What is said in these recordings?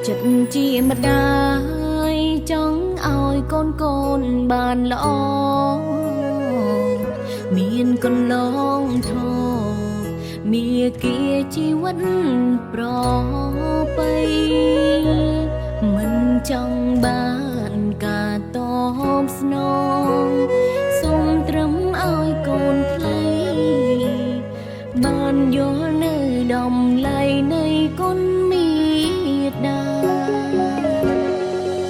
ចិត្តជាម្ដាយចង់ឲ្យកូនបានល្អមានកន្លងធម៌មាគាជីវិតប្រពៃមិនចង់បានការតបស្នងសូមត្រឹមឲ្យកូនផ្លៃបានយល់នៅដំឡៃនៃគុណមេត្តា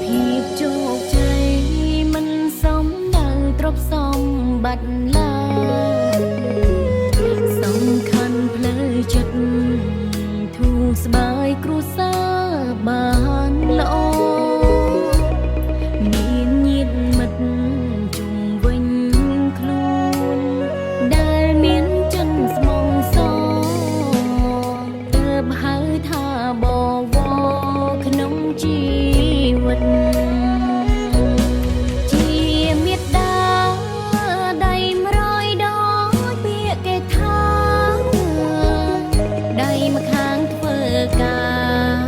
ភាពជោគជ័យមិនសមដល់ទ្រព្យសម្បត្តិឡើយសំខាន់ផ្លូវចិត្តធូរស្បើយគ្រួសារបានល្អមានញាតិមិត្តជុំវិញខ្លួនដែលមានចិនស្មងសទើបហៅថាបវរក្នុងជីវិតជាមេត្តាដៃ100ដងពាក្យគេថាដៃម្ខាងធ្វើការ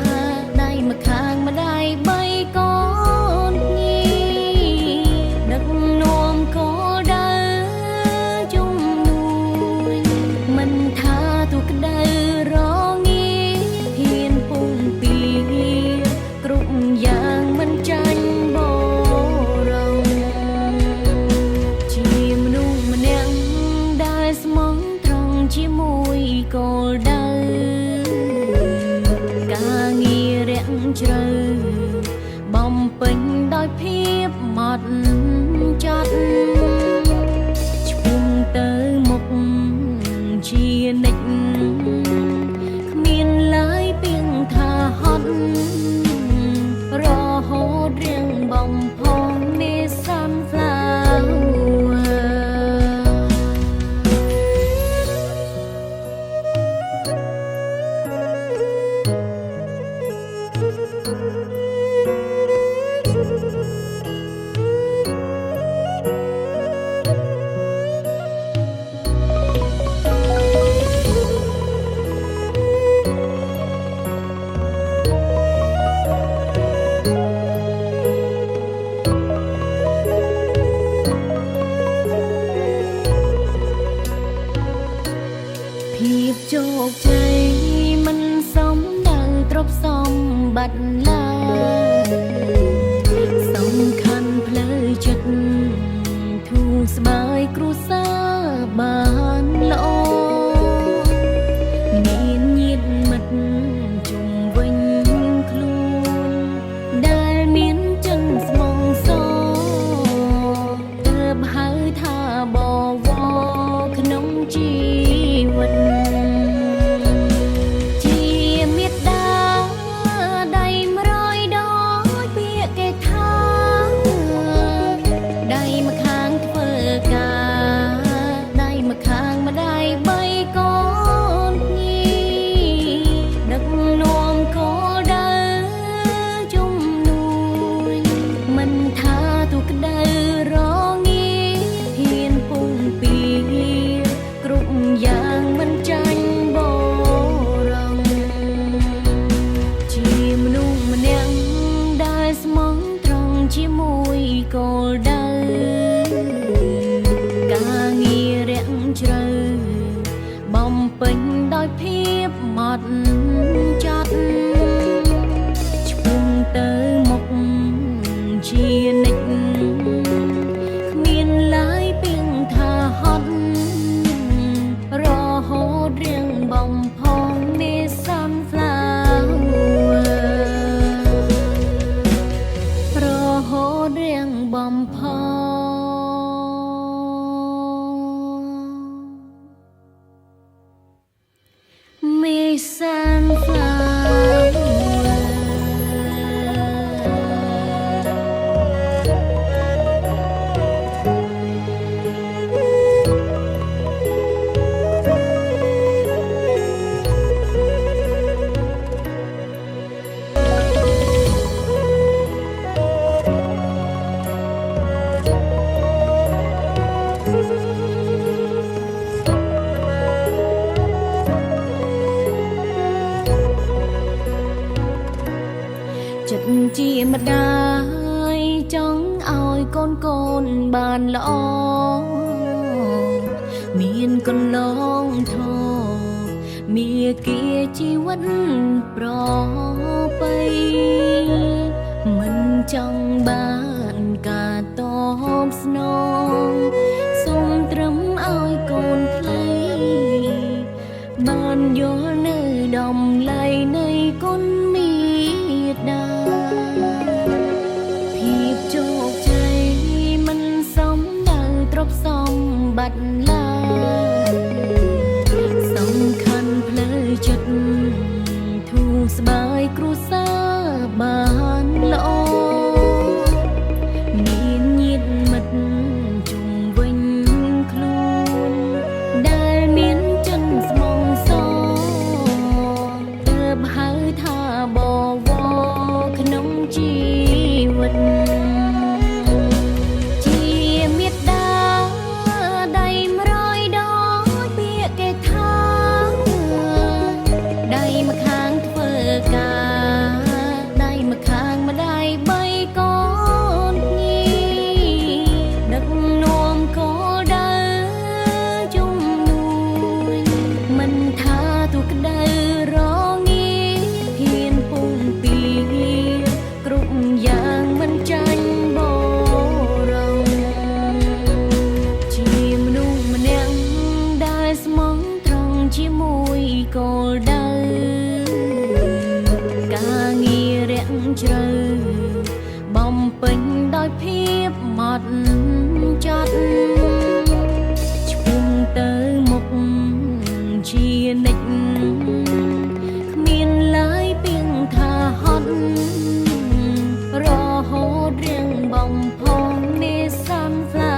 ដៃម្ខាងម្ដាយបីកូនញីដឹកនាំកូនដើរជំនួយមិនថាទូក្តៅរងាហ៊ានពុំពីគ្រប់យ៉ាងមិនចាញ់បរងជាមនុស្សម្នាក់ដែលស្មោះត្រង់ជាមួយគោលដៅការងាររាក់ជ្រៅបំពេញដោយភាពម៉ត់ចត់ឆ្ពោះទៅមុខជានិច្ចគ្មានឡើយពីងថាហត់រហូតរៀងបំផុសនេសានផ្លាភាពជោគជ័យមិនសមដល់ទ្រព្យសម្បត្តិឡើយសំខាន់ផ្លូវចិត្តធូរស្បើយគ្រួសារបានល្អមានញាតិមិត្តជុំវិញខ្លួនដែលមានចិនស្មងសទើបហៅថាបវរក្នុងជីវិតជាមេត្តាដៃ ចិត្តជាម្ដាយចង់ឲ្យកូនបានល្អមានកន្លងធម៌មាគាជីវិតប្រពៃមិនចង់បានការតបស្នងសូមត្រឹមឲ្យកូនផ្លៃបានយល់នៅតម្លៃនៃគុណមេត្តាភាពជោគជ័យមិនសមដល់ទ្រព្យសម្បត្តិឡើយសំខាន់ផ្លូវចិត្តធូរស្បើយគ្រួសារបានល្អមានញាតិមិត្តជុំវិញខ្លួនដែលមានចិនស្មងសទើបហៅថាបវរក្នុងជីវិតជាមេត្តាដៃ100ដងពាក្យគេថាដៃម្ខាងធ្វើការដៃម្ខាងម្ដាយបីកូនញីដឹកនាំក៏ដើរជុំនួយមិនថាទូក្តៅរងាហ៊ានពុំពីគ្រប់យ៉ាងមិនចាញ់បរងជាមនុស្សម្នាក់ដែលស្មោះត្រង់ជាមួយគោលដៅការងាររាក់ជ្រៅបំពេញដោយភាពម៉ត់ចត់ឆ្ពោះទៅមុខជានិច្ចគ្មានឡើយពីងថាហត់រហូតរៀងបំផងនេសានផ្លា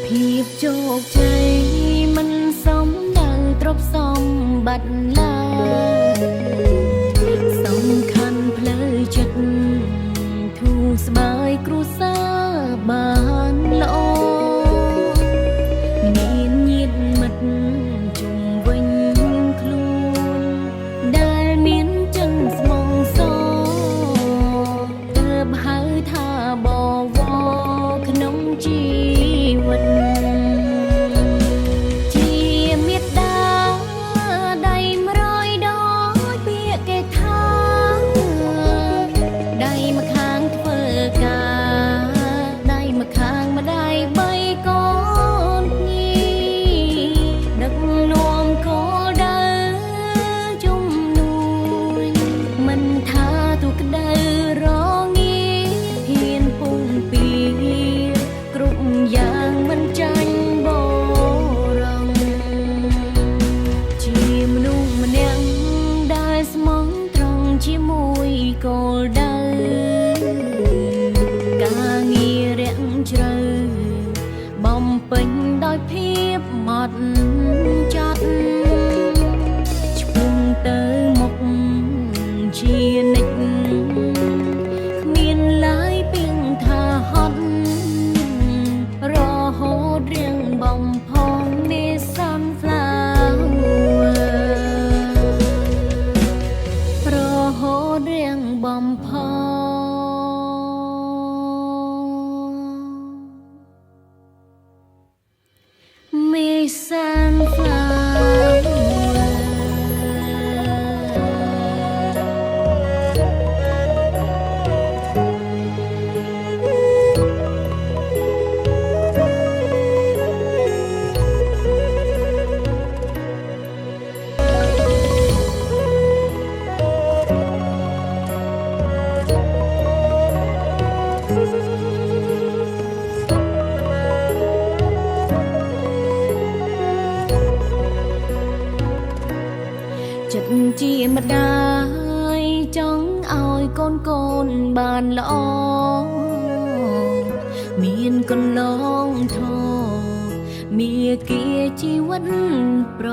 ភាពជោគជ័យមិនសមដល់ទ្រព្យសម្បត្តិឡើយសំខាន់ផ្លូវចិត្តធូរស្បើយគ្រួសារបានល្អមានញាតិមិត្តជុំវិញខ្លួនដែលមានចិនស្មងសទើបហៅថាបវរក្នុងជីវិតជាមេត្តាដៃ100ដងពាក្យគេថាដៃម្ខាងធ្វើការដៃម្ខាងម្ដាយបីកូនញីដឹកនាំក៏ដើរជុំនួយមិនថាទូក្តៅរងាហ៊ានពុំពីគ្រប់យ៉ាងមិនចាញ់បរងជាមនុស្សម្នាក់ដែលស្មោះត្រង់ជាមួយគោលដៅការងាររាក់ជ្រៅបំពេញដោយភាពម៉ត់ចត់ឆ្ពោះទៅមុខជានិច្ចគ្មានឡើយពីងថាហត់រហូតរៀងបំផងនេសានផ្លារហូតរៀងបំផងនេសានផ្លា ច ចិត្តជាម្ដាយចង់ឲ្យកូនបានល្អមានកន្លងធម៌មាគាជីវិតប្រ